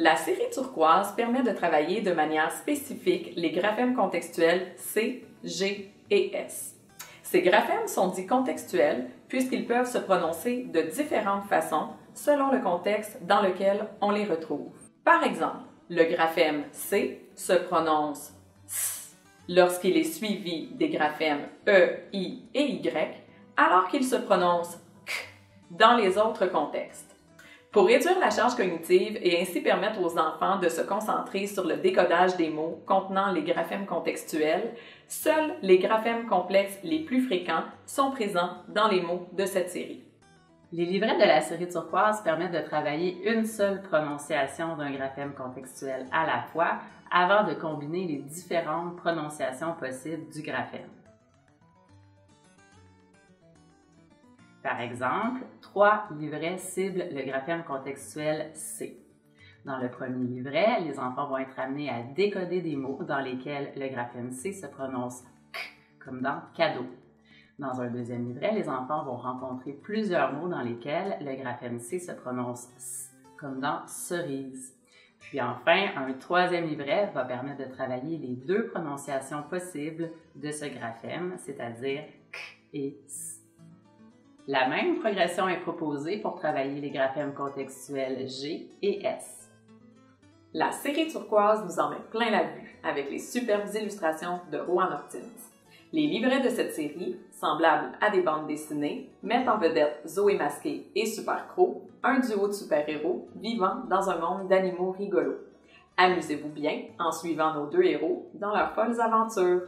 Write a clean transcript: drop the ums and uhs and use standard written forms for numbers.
La série turquoise permet de travailler de manière spécifique les graphèmes contextuels C, G et S. Ces graphèmes sont dits contextuels puisqu'ils peuvent se prononcer de différentes façons selon le contexte dans lequel on les retrouve. Par exemple, le graphème C se prononce S lorsqu'il est suivi des graphèmes E, I et Y, alors qu'il se prononce K dans les autres contextes. Pour réduire la charge cognitive et ainsi permettre aux enfants de se concentrer sur le décodage des mots contenant les graphèmes contextuels, seuls les graphèmes complexes les plus fréquents sont présents dans les mots de cette série. Les livrets de la série turquoise permettent de travailler une seule prononciation d'un graphème contextuel à la fois avant de combiner les différentes prononciations possibles du graphème. Par exemple, 3 livrets ciblent le graphème contextuel C. Dans le premier livret, les enfants vont être amenés à décoder des mots dans lesquels le graphème C se prononce K, comme dans cadeau. Dans un deuxième livret, les enfants vont rencontrer plusieurs mots dans lesquels le graphème C se prononce S, comme dans cerise. Puis enfin, un troisième livret va permettre de travailler les deux prononciations possibles de ce graphème, c'est-à-dire K et S. La même progression est proposée pour travailler les graphèmes contextuels G et S. La série turquoise nous en met plein la vue avec les superbes illustrations de Rohan Optins. Les livrets de cette série, semblables à des bandes dessinées, mettent en vedette Zoé Masqué et Super Crow, un duo de super-héros vivant dans un monde d'animaux rigolos. Amusez-vous bien en suivant nos deux héros dans leurs folles aventures.